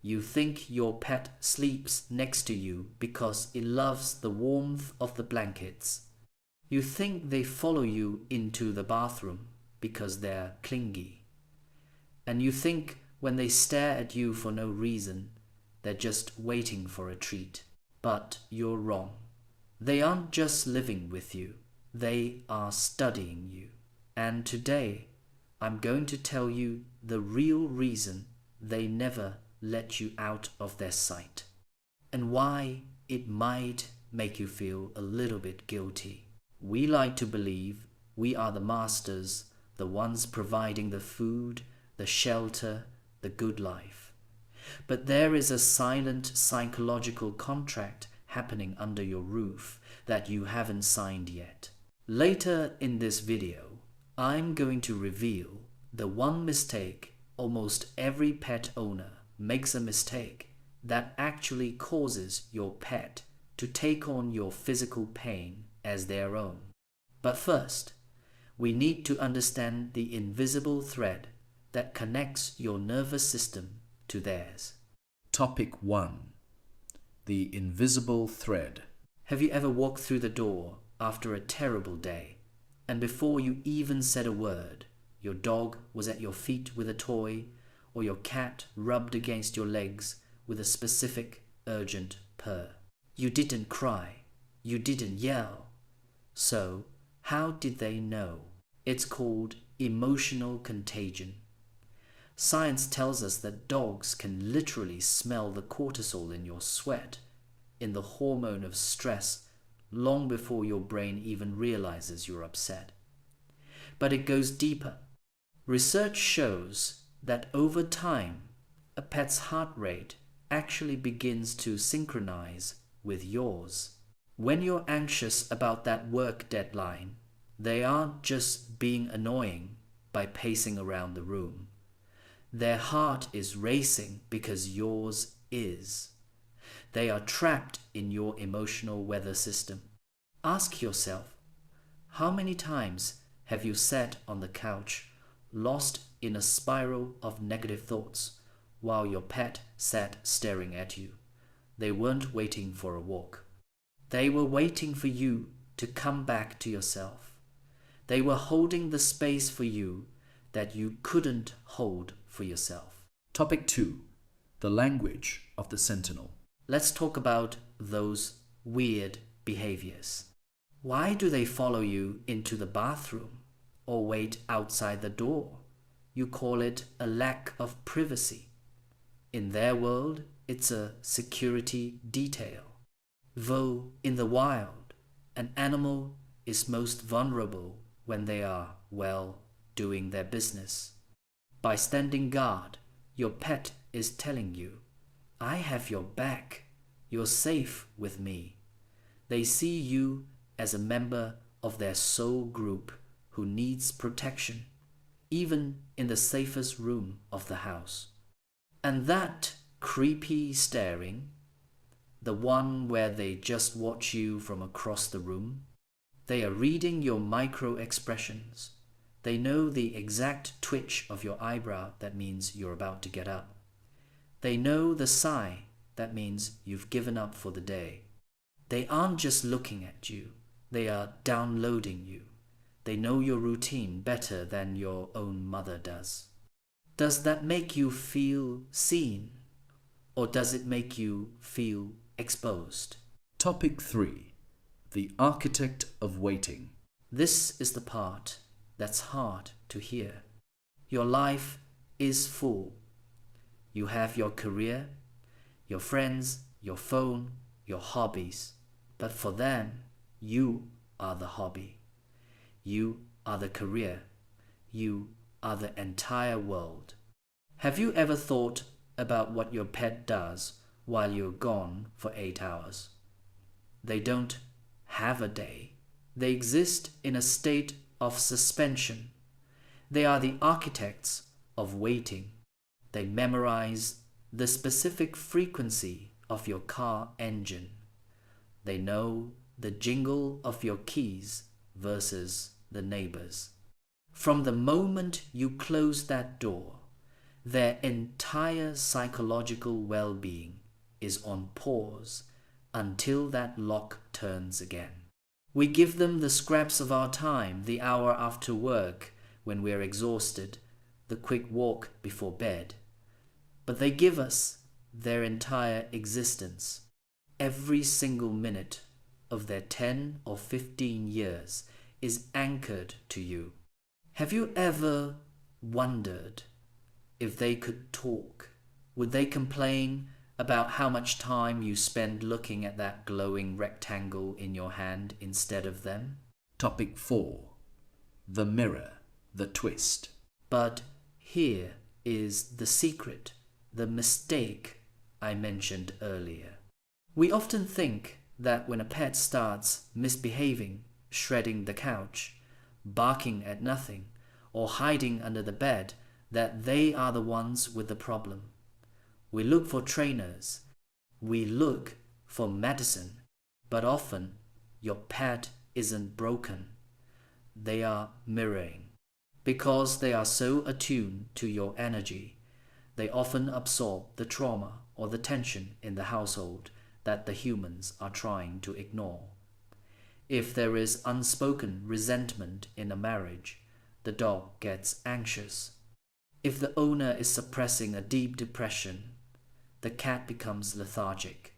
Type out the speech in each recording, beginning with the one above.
You think your pet sleeps next to you because it loves the warmth of the blankets. You think they follow you into the bathroom because they're clingy. And you think when they stare at you for no reason, they're just waiting for a treat. But you're wrong. They aren't just living with you, they are studying you. And today, I'm going to tell you the real reason they never let you out of their sight, and why it might make you feel a little bit guilty. We like to believe we are the masters, the ones providing the food, the shelter, the good life. But there is a silent psychological contract happening under your roof that you haven't signed yet. Later in this video, I'm going to reveal the one mistake almost every pet owner makes, a mistake that actually causes your pet to take on your physical pain as their own. But first, we need to understand the invisible thread that connects your nervous system to theirs. Topic 1. The invisible thread. Have you ever walked through the door after a terrible day, and before you even said a word, your dog was at your feet with a toy, or your cat rubbed against your legs with a specific, urgent purr? You didn't cry. You didn't yell. So, how did they know? It's called emotional contagion. Science tells us that dogs can literally smell the cortisol in your sweat, in the hormone of stress, long before your brain even realizes you're upset. But it goes deeper. Research shows that over time, a pet's heart rate actually begins to synchronize with yours. When you're anxious about that work deadline, they aren't just being annoying by pacing around the room. Their heart is racing because yours is. They are trapped in your emotional weather system. Ask yourself, how many times have you sat on the couch, lost in a spiral of negative thoughts, while your pet sat staring at you? They weren't waiting for a walk. They were waiting for you to come back to yourself. They were holding the space for you that you couldn't hold for yourself. Topic 2. The language of the sentinel. Let's talk about those weird behaviors. Why do they follow you into the bathroom or wait outside the door? You call it a lack of privacy. In their world, it's a security detail. Though in the wild, an animal is most vulnerable when they are, well, doing their business. By standing guard, your pet is telling you, I have your back. You're safe with me. They see you as a member of their soul group who needs protection, even in the safest room of the house. And that creepy staring, the one where they just watch you from across the room, they are reading your micro expressions. They know the exact twitch of your eyebrow that means you're about to get up. They know the sigh that means you've given up for the day. They aren't just looking at you, they are downloading you. They know your routine better than your own mother does. Does that make you feel seen, or does it make you feel exposed? Topic 3. The architect of waiting. This is the part that's hard to hear. Your life is full. You have your career, your friends, your phone, your hobbies. But for them, you are the hobby. You are the career. You are the entire world. Have you ever thought about what your pet does while you're gone for 8 hours? They don't have a day. They exist in a state of suspension. They are the architects of waiting. They memorize the specific frequency of your car engine. They know the jingle of your keys versus the neighbor's. From the moment you close that door, Their entire psychological well-being is on pause until that lock turns again. We give them the scraps of our time, the hour after work when we're exhausted, the quick walk before bed. But they give us their entire existence. Every single minute of their 10 or 15 years is anchored to you. Have you ever wondered if they could talk? Would they complain about how much time you spend looking at that glowing rectangle in your hand instead of them? Topic 4. The mirror, the twist. But here is the secret, the mistake I mentioned earlier. We often think that when a pet starts misbehaving, shredding the couch, barking at nothing, or hiding under the bed, that they are the ones with the problem. We look for trainers, we look for medicine, but often your pet isn't broken. They are mirroring. Because they are so attuned to your energy, they often absorb the trauma or the tension in the household that the humans are trying to ignore. If there is unspoken resentment in a marriage, the dog gets anxious. If the owner is suppressing a deep depression, the cat becomes lethargic.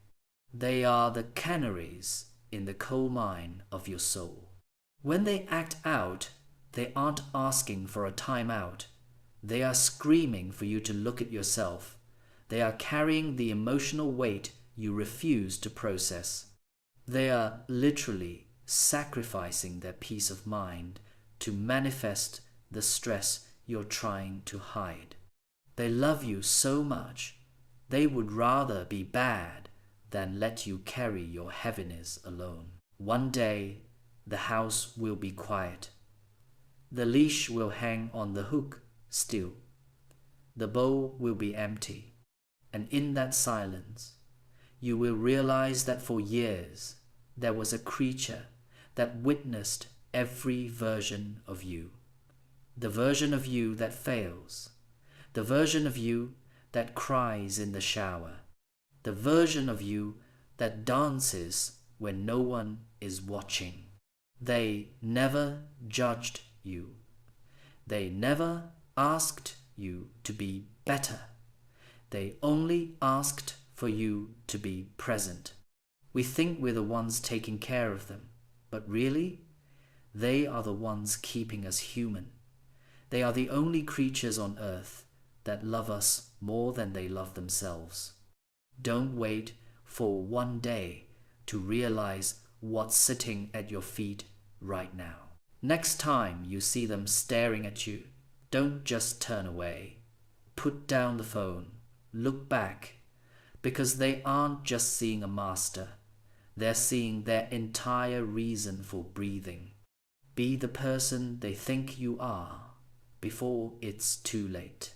They are the canaries in the coal mine of your soul. When they act out, they aren't asking for a timeout. They are screaming for you to look at yourself. They are carrying the emotional weight you refuse to process. They are literally sacrificing their peace of mind to manifest the stress you're trying to hide. They love you so much, they would rather be bad than let you carry your heaviness alone. One day, the house will be quiet. The leash will hang on the hook still. The bowl will be empty. And in that silence, you will realize that for years, there was a creature that witnessed every version of you. The version of you that fails. The version of you that cries in the shower. The version of you that dances when no one is watching. They never judged you. They never asked you to be better. They only asked for you to be present. We think we're the ones taking care of them, but really, they are the ones keeping us human. They are the only creatures on earth that love us more than they love themselves. Don't wait for one day to realize what's sitting at your feet right now. Next time you see them staring at you, don't just turn away. Put down the phone. Look back. Because they aren't just seeing a master. They're seeing their entire reason for breathing. Be the person they think you are before it's too late.